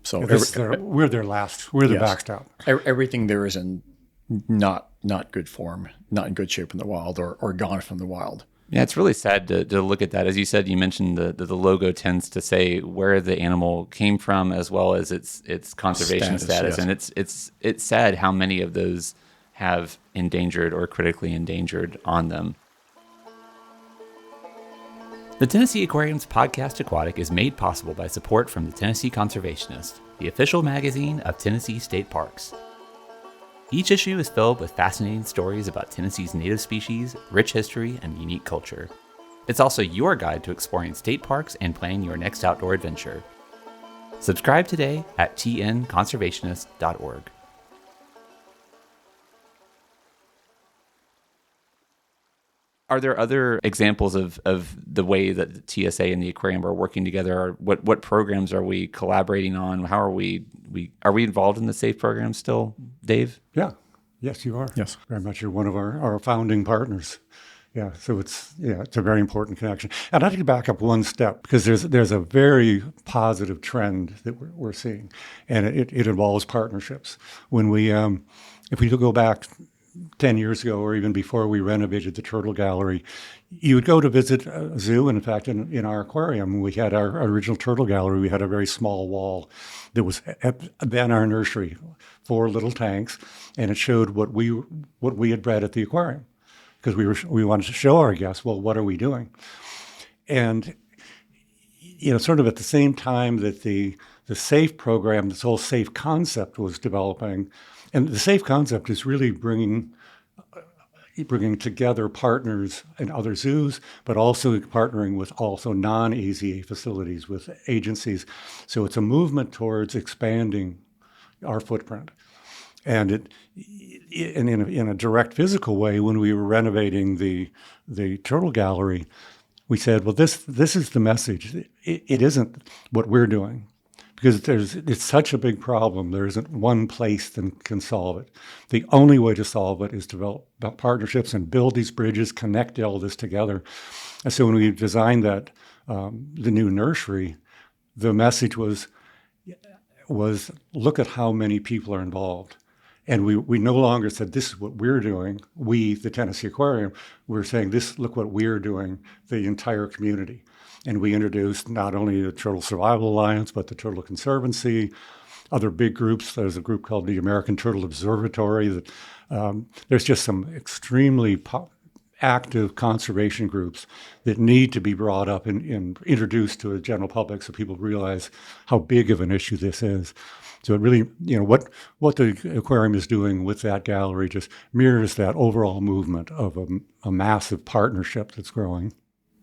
We're their last. We're the backstop. everything there is in not good form, not in good shape in the wild, or gone from the wild. Yeah, it's really sad to look at that. As you said, you mentioned the logo tends to say where the animal came from as well as its conservation status. Yes. And it's sad how many of those have endangered or critically endangered on them. The Tennessee Aquariums podcast Aquatic is made possible by support from the Tennessee Conservationist, the official magazine of Tennessee state parks. Each issue is filled with fascinating stories about Tennessee's native species, rich history, and unique culture. It's also your guide to exploring state parks and planning your next outdoor adventure. Subscribe today at tnconservationist.org. Are there other examples of the way that the TSA and the aquarium are working together? Or what programs are we collaborating on? How are we involved in the SAFE program still, Dave? Yeah. Yes, you are. Yes. Very much. You're one of our founding partners. Yeah. So it's a very important connection. And I'd like to back up one step, because there's a very positive trend that we're seeing, and it involves partnerships. When if we go back 10 years ago, or even before we renovated the Turtle Gallery, you would go to visit a zoo. And in fact, in our aquarium, we had our original Turtle Gallery. We had a very small wall that was then our nursery, 4 little tanks, and it showed what we had bred at the aquarium, because we wanted to show our guests, well, what are we doing? And sort of at the same time that the SAFE program, this whole SAFE concept was developing. And the SAFE concept is really bringing bringing together partners in other zoos, but also partnering with also non-AZA facilities, with agencies. So it's a movement towards expanding our footprint. And in a direct physical way, when we were renovating the turtle gallery, we said, well, this is the message. It isn't what we're doing, because it's such a big problem. There isn't one place that can solve it. The only way to solve it is to develop partnerships and build these bridges, connect all this together. And so when we designed that, the new nursery, the message was look at how many people are involved. And we no longer said, this is what we're doing, we, the Tennessee Aquarium, we're saying, look what we're doing, the entire community. And we introduced not only the Turtle Survival Alliance, but the Turtle Conservancy, other big groups. There's a group called the American Turtle Observatory. That there's just some extremely active conservation groups that need to be brought up and introduced to the general public so people realize how big of an issue this is. So it really, what the aquarium is doing with that gallery just mirrors that overall movement of a massive partnership that's growing.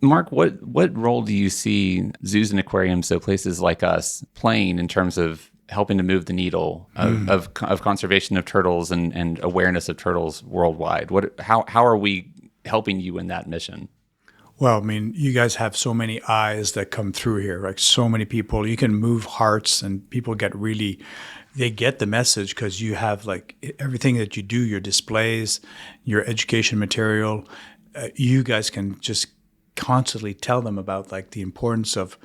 Mark, what role do you see zoos and aquariums, so places like us, playing in terms of helping to move the needle of conservation of turtles and awareness of turtles worldwide? How are we helping you in that mission? Well, I mean, you guys have so many eyes that come through here, like so many people. You can move hearts, and people they get the message because you have like everything that you do, your displays, your education material. You guys can just constantly tell them about like the importance of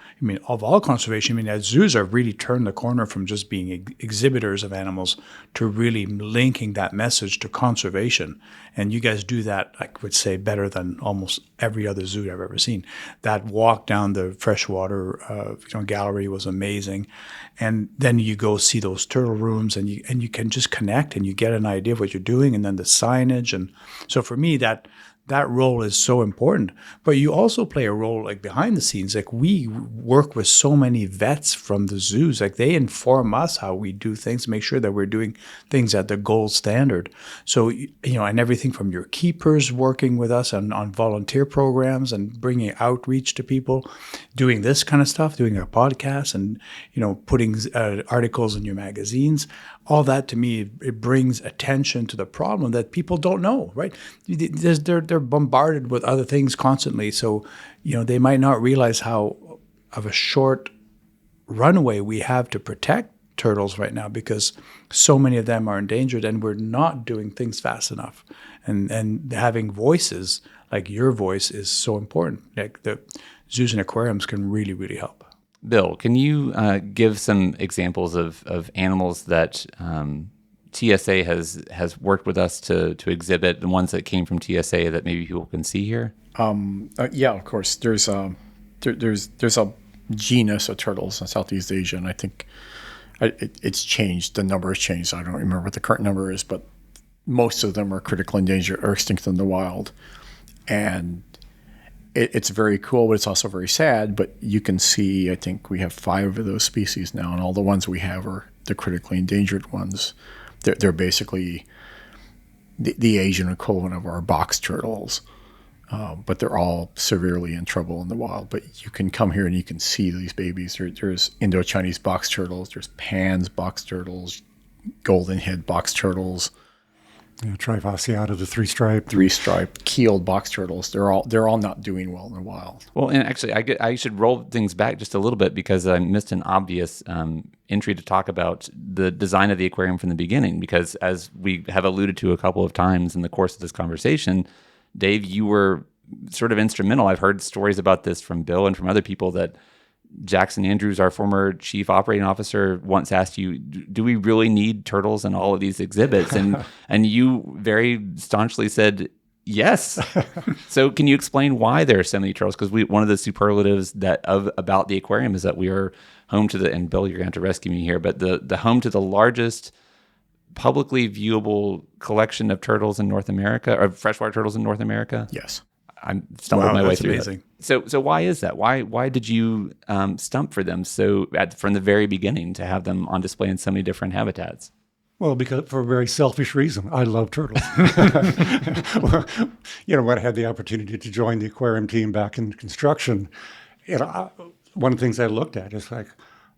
all conservation. As zoos have really turned the corner from just being exhibitors of animals to really linking that message to conservation. And you guys do that, I would say, better than almost every other zoo I've ever seen. That walk down the freshwater gallery was amazing. And then you go see those turtle rooms, and you can just connect, and you get an idea of what you're doing, and then the signage. And so for me, that role is so important. But you also play a role like behind the scenes. Like we work with so many vets from the zoos. Like they inform us how we do things, make sure that we're doing things at the gold standard. So, and everything from your keepers working with us on volunteer programs and bringing outreach to people, doing this kind of stuff, doing a podcast and, putting articles in your magazines. All that, to me, it brings attention to the problem that people don't know, right? They're bombarded with other things constantly. So, they might not realize how of a short runway we have to protect turtles right now, because so many of them are endangered and we're not doing things fast enough. And having voices like your voice is so important. Like the zoos and aquariums can really, really help. Bill, can you give some examples of animals that TSA has worked with us to exhibit, the ones that came from TSA that maybe people can see here? Yeah, of course. There's a genus of turtles in Southeast Asia, and I think it's changed. The number has changed. I don't remember what the current number is, but most of them are critically endangered or extinct in the wild. And it's very cool, but it's also very sad. But you can see, I think we have 5 of those species now, and all the ones we have are the critically endangered ones. They're basically the Asian equivalent of our box turtles, but they're all severely in trouble in the wild. But you can come here and you can see these babies. There's Indo-Chinese box turtles, there's Pan's box turtles, golden head box turtles. Yeah, Trifasciata, the three-striped, keeled box turtles. They're all not doing well in the wild. Well, and actually, I should roll things back just a little bit because I missed an obvious entry to talk about the design of the aquarium from the beginning. Because as we have alluded to a couple of times in the course of this conversation, Dave, you were sort of instrumental. I've heard stories about this from Bill and from other people that Jackson Andrews, our former chief operating officer, once asked you, do we really need turtles in all of these exhibits? And you very staunchly said, yes. So can you explain why there are so many turtles? Because one of the superlatives about the aquarium is that we are home to and Bill, you're going to have to rescue me here, but the home to the largest publicly viewable collection of turtles in North America, or freshwater turtles in North America? Yes. I'm stumbling my way through amazing. That. So why is that? Why did you stump for them from the very beginning to have them on display in so many different habitats? Well, because for a very selfish reason, I love turtles. Well, when I had the opportunity to join the aquarium team back in construction, one of the things I looked at is like,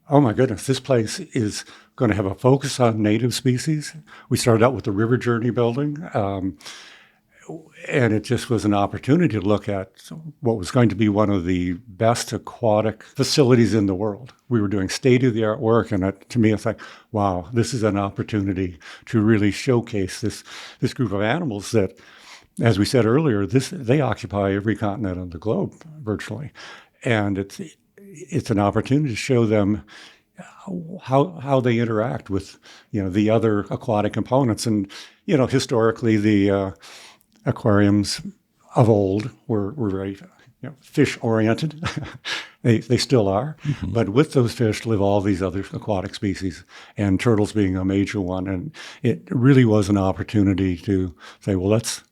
oh my goodness, this place is going to have a focus on native species. We started out with the River Journey building, and it just was an opportunity to look at what was going to be one of the best aquatic facilities in the world. We were doing state-of-the-art work, and to me, it's like, wow, this is an opportunity to really showcase this group of animals that, as we said earlier, they occupy every continent on the globe virtually, and it's an opportunity to show them how they interact with the other aquatic components. And historically, the aquariums of old were very fish oriented. They still are, but with those fish live all these other aquatic species, and turtles being a major one. And it really was an opportunity to say, well, let's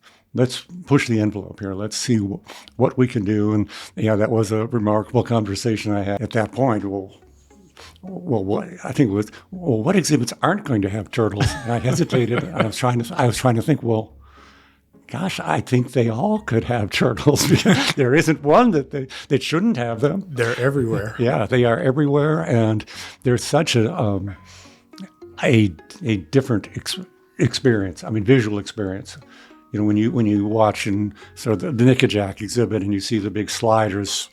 push the envelope here. Let's see what we can do. And that was a remarkable conversation I had at that point. What exhibits aren't going to have turtles? And I hesitated. I was trying to think, well, gosh, I think they all could have turtles, because there isn't one that shouldn't have them. They're everywhere. Yeah, they are everywhere, and there's such a different experience. I mean, visual experience. When you watch in sort of the Nickajack exhibit and you see the big sliders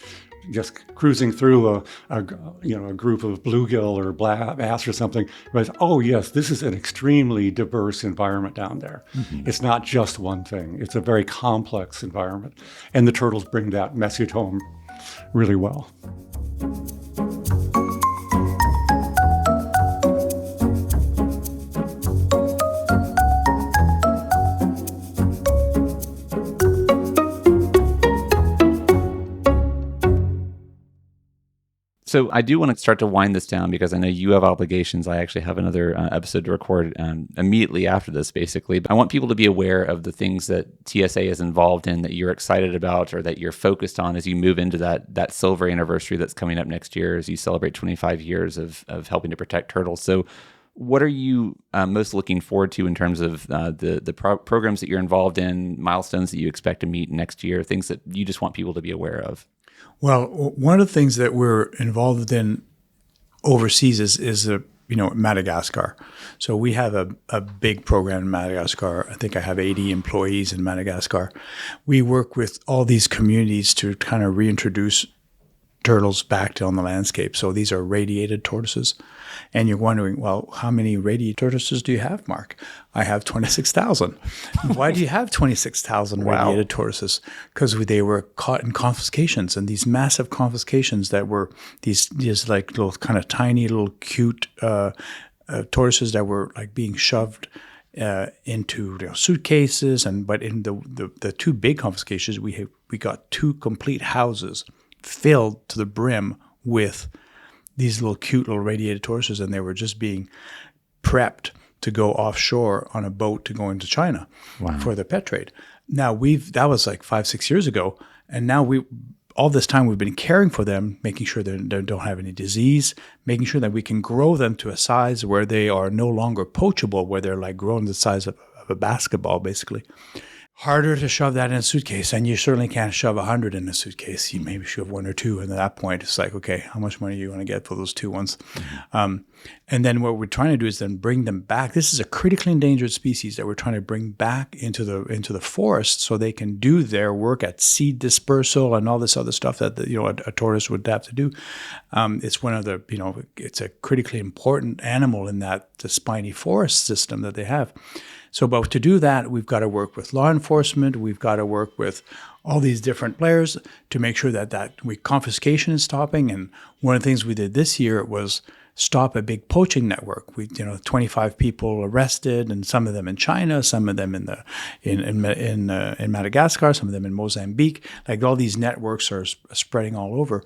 just cruising through a group of bluegill or bass or something, but oh yes, this is an extremely diverse environment down there. Mm-hmm. It's not just one thing. It's a very complex environment, and the turtles bring that message home really well. So I do want to start to wind this down, because I know you have obligations. I actually have another episode to record immediately after this, basically. But I want people to be aware of the things that TSA is involved in, that you're excited about, or that you're focused on as you move into that silver anniversary that's coming up next year, as you celebrate 25 years of helping to protect turtles. So what are you most looking forward to in terms of the programs that you're involved in, milestones that you expect to meet next year, things that you just want people to be aware of? Well, one of the things that we're involved in overseas is Madagascar. So we have a big program in Madagascar. I think I have 80 employees in Madagascar. We work with all these communities to kind of reintroduce turtles back on the landscape. So these are radiated tortoises. And you're wondering, well, how many radiated tortoises do you have, Mark? I have 26,000. Why do you have 26,000 radiated tortoises? Because they were caught in confiscations, and these massive confiscations that were these like little kind of tiny little cute tortoises that were like being shoved into suitcases. But in the two big confiscations, we got two complete houses filled to the brim with these cute little radiated tortoises, and they were just being prepped to go offshore on a boat to go into China for the pet trade. Now that was like 5-6 years ago, and now all this time we've been caring for them, making sure they don't have any disease, making sure that we can grow them to a size where they are no longer poachable, where they're like grown to the size of a basketball, basically. Harder to shove that in a suitcase, and you certainly can't shove 100 in a suitcase. You maybe shove one or two, and at that point, it's like, okay, how much money are you going to get for those two ones? Mm-hmm. And then what we're trying to do is then bring them back. This is a critically endangered species that we're trying to bring back into the forest, so they can do their work at seed dispersal and all this other stuff that a tortoise would have to do. It's one of the it's a critically important animal in the spiny forest system that they have. So, but to do that, we've got to work with law enforcement. We've got to work with all these different players to make sure that confiscation is stopping. And one of the things we did this year was stop a big poaching network. We, 25 people arrested, and some of them in China, some of them in Madagascar, some of them in Mozambique. Like all these networks are spreading all over.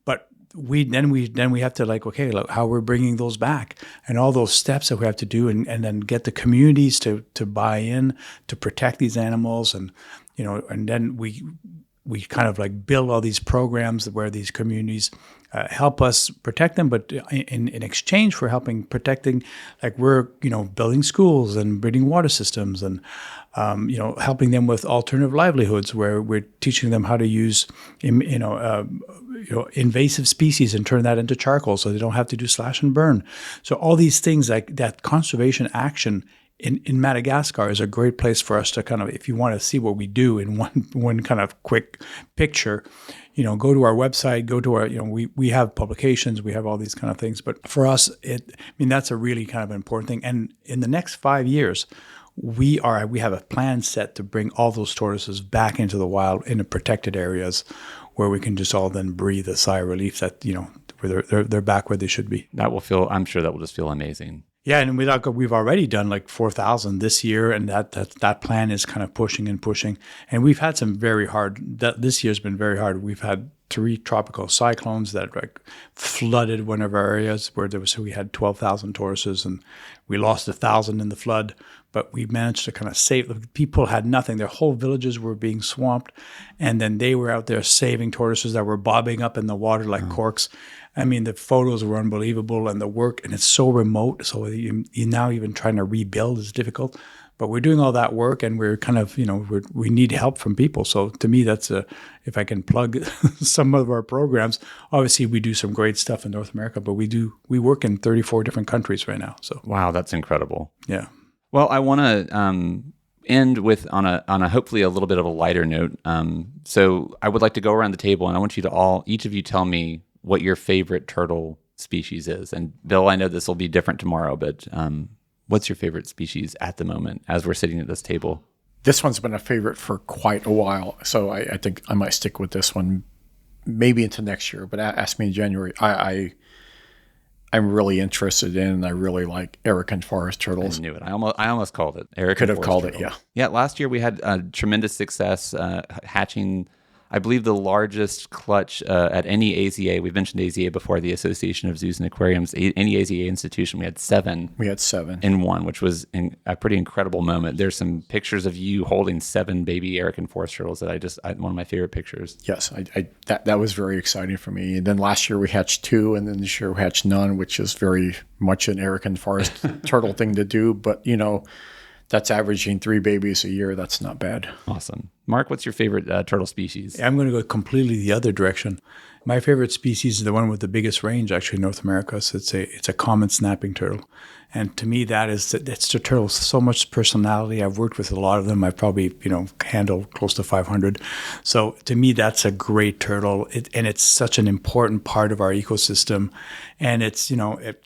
But we have to look how we're bringing those back, and all those steps that we have to do, and then get the communities to buy in to protect these animals, and then we kind of like build all these programs where these communities help us protect them, but in exchange for helping protecting, like we're building schools and breeding water systems and helping them with alternative livelihoods where we're teaching them how to use invasive species and turn that into charcoal so they don't have to do slash and burn. So all these things like that conservation action in Madagascar is a great place for us to kind of, if you want to see what we do in one kind of quick picture, go to our website, go to our, we have publications, we have all these kind of things. But for us, that's a really kind of important thing. And in the next 5 years, we have a plan set to bring all those tortoises back into the wild in the protected areas where we can just all then breathe a sigh of relief that, where they're back where they should be. I'm sure that will just feel amazing. Yeah, and we've already done like 4,000 this year, and that plan is kind of pushing and pushing. And we've had some very hard. This year's been very hard. We've had 3 tropical cyclones that like flooded one of our areas where we had 12,000 tortoises, and we lost 1,000 in the flood. But we managed to kind of save. People had nothing. Their whole villages were being swamped, and then they were out there saving tortoises that were bobbing up in the water like corks. I mean, the photos were unbelievable, and the work, and it's so remote. So you now even trying to rebuild is difficult. But we're doing all that work, and we're kind of, we need help from people. So to me, that's if I can plug some of our programs. Obviously, we do some great stuff in North America, but we work in 34 different countries right now. So wow, that's incredible. Yeah. Well, I want to end with on a hopefully a little bit of a lighter note. So I would like to go around the table, and I want you to each of you tell me what your favorite turtle species is. And Bill, I know this will be different tomorrow, but what's your favorite species at the moment as we're sitting at this table? This one's been a favorite for quite a while, so I think I might stick with this one maybe into next year, but ask me in January. I'm really interested in, and I really like American forest turtles. I knew it. I almost called it. American Could have forest called turtle. it, yeah. Yeah, last year we had tremendous success hatching, I believe, the largest clutch at any AZA. We've mentioned AZA before, the Association of Zoos and Aquariums. Any AZA institution, we had 7. We had 7 in one, which was a pretty incredible moment. There's some pictures of you holding 7 baby American forest turtles that one of my favorite pictures. Yes, that was very exciting for me. And then last year we hatched 2, and then this year we hatched none, which is very much an American forest turtle thing to do. But, that's averaging 3 babies a year. That's not bad. Awesome. Mark, what's your favorite turtle species? I'm going to go completely the other direction. My favorite species is the one with the biggest range, actually, in North America. So it's a common snapping turtle. And to me, it's the turtle with so much personality. I've worked with a lot of them. I've probably, handled close to 500. So to me, that's a great turtle. And it's such an important part of our ecosystem. And it's,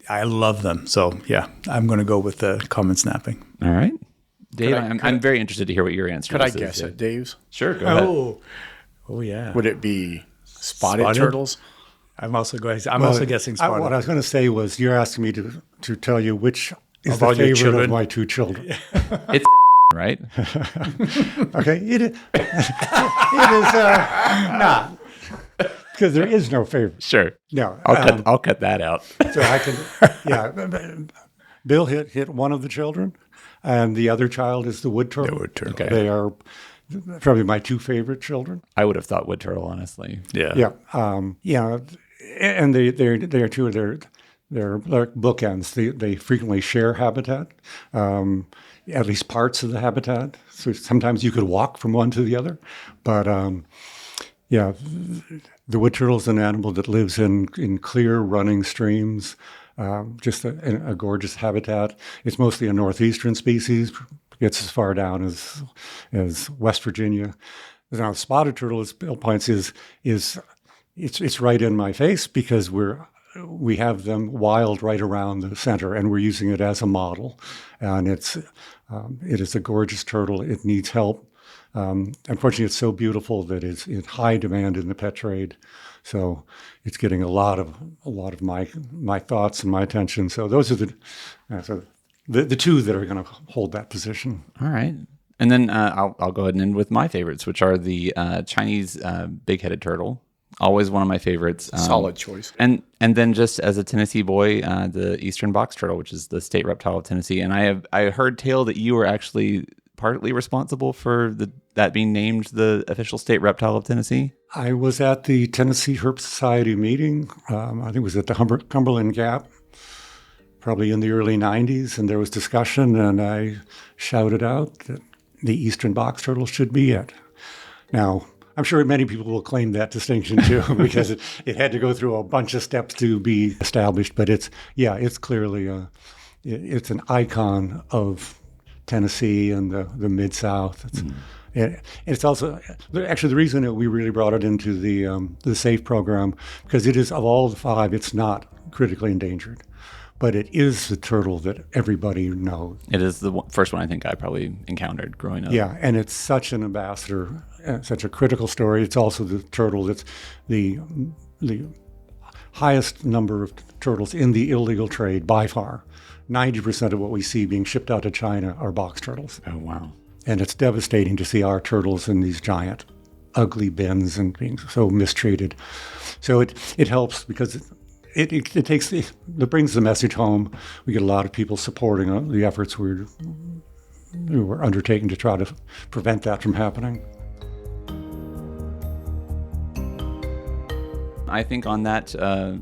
I love them. So yeah, I'm going to go with the common snapping. All right. Dave, I'm very interested to hear what your answer is. Could I guess it, Dave's? Sure, go ahead. Oh yeah. Would it be spotted turtles? I'm also guessing spotted. What I was going to say was, you're asking me to tell you which is Of all the your favorite children? of my 2 children. It's right? Okay, it is not, because there is no favorite. Sure. No, I'll cut that out. so I can. Yeah, Bill hit one of the children, and the other child is the wood turtle. The wood turtle. Okay. They are probably my 2 favorite children. I would have thought wood turtle, honestly. Yeah. Yeah, and they are 2 of they're like bookends. They frequently share habitat, at least parts of the habitat. So sometimes you could walk from one to the other, but the wood turtle is an animal that lives in clear running streams. Just a gorgeous habitat. It's mostly a northeastern species. Gets as far down as West Virginia. Now, spotted turtle, as Bill points, is it's right in my face because we have them wild right around the center, and we're using it as a model. And it is a gorgeous turtle. It needs help. Unfortunately, it's so beautiful that it's in high demand in the pet trade. So it's getting a lot of my thoughts and my attention. So those are the 2 that are going to hold that position. All right. And then I'll go ahead and end with my favorites, which are the Chinese big-headed turtle. Always one of my favorites. Solid choice. And then just as a Tennessee boy, the eastern box turtle, which is the state reptile of Tennessee. And I heard tale that you were actually partly responsible for that being named the official state reptile of Tennessee? I was at the Tennessee Herp Society meeting. I think it was at the Cumberland Gap, probably in the early 90s, and there was discussion, and I shouted out that the eastern box turtle should be it. Now, I'm sure many people will claim that distinction too, because it had to go through a bunch of steps to be established. But it's clearly it's an icon of Tennessee and the Mid-South. It's also actually the reason that we really brought it into the SAFE program, because it is, of all the 5, it's not critically endangered. But it is the turtle that everybody knows. It is the first one I think I probably encountered growing up. Yeah, and it's such an ambassador, such a critical story. It's also the turtle that's the highest number of turtles in the illegal trade by far. 90% of what we see being shipped out to China are box turtles. Oh, wow. And it's devastating to see our turtles in these giant, ugly bins and being so mistreated. So it helps because it brings the message home. We get a lot of people supporting the efforts we're undertaking to try to prevent that from happening. I think on that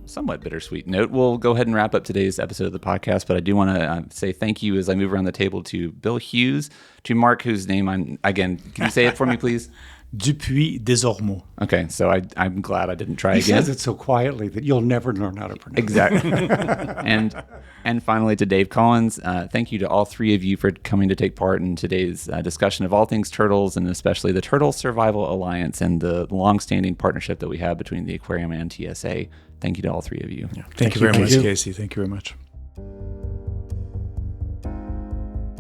somewhat bittersweet note, we'll go ahead and wrap up today's episode of the podcast. But I do want to say thank you as I move around the table to Bill Hughes, to Mark, whose name can you say it for me, please? Dupuis Desormeaux. Okay, so I'm glad I didn't try He again. says it so quietly that you'll never learn how to pronounce Exactly. And finally to Dave Collins. Thank you to all 3 of you for coming to take part in today's discussion of all things turtles, and especially the Turtle Survival Alliance and the longstanding partnership that we have between the aquarium and TSA. Thank you to all 3 of you. Yeah. Thank you very much, Casey. Thank you very much.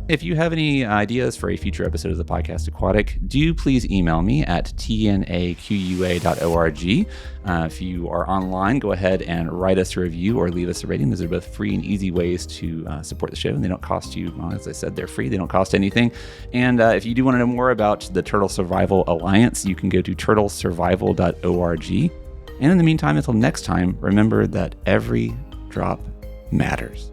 If you have any ideas for a future episode of the podcast Aquatic, do please email me at tnaqua.org. If you are online, go ahead and write us a review or leave us a rating. Those are both free and easy ways to support the show, and they don't cost you, well, as I said, they're free. They don't cost anything. And if you do want to know more about the Turtle Survival Alliance, you can go to turtlesurvival.org. And in the meantime, until next time, remember that every drop matters.